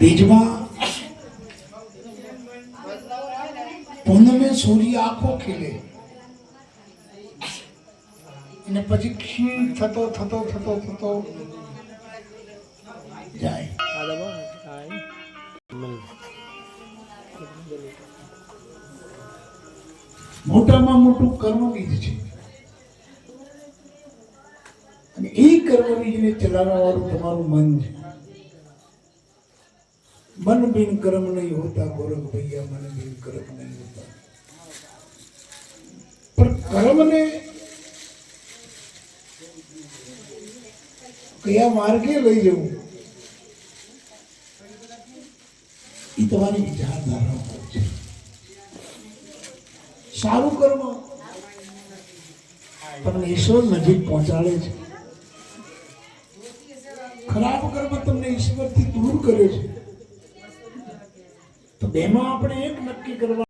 બીજમાં પૂનમે સૂર્ય આખો ખીલે અને પછી ક્ષીણ થતો થતો થતો થતો જાય. મોટામાં મોટું કર્મ બીજ છે અને એ કર્મ બીજને ચલાવવા વાળું તમારું મન છે. मन बिन कर्म नहीं होता गोरख भैया, मन बिन कर्म नहीं होता. पर कर्म ने कया मार्गे लई जવું એ તમારી વિચારધારા ઉપર છે. સારું કર્મ તમને ઈશ્વર નજીક પહોંચાડે છે, ખરાબ કર્મ તમને ઈશ્વરથી દૂર કરે છે. તો બેમાં આપણે એક નક્કી કરવા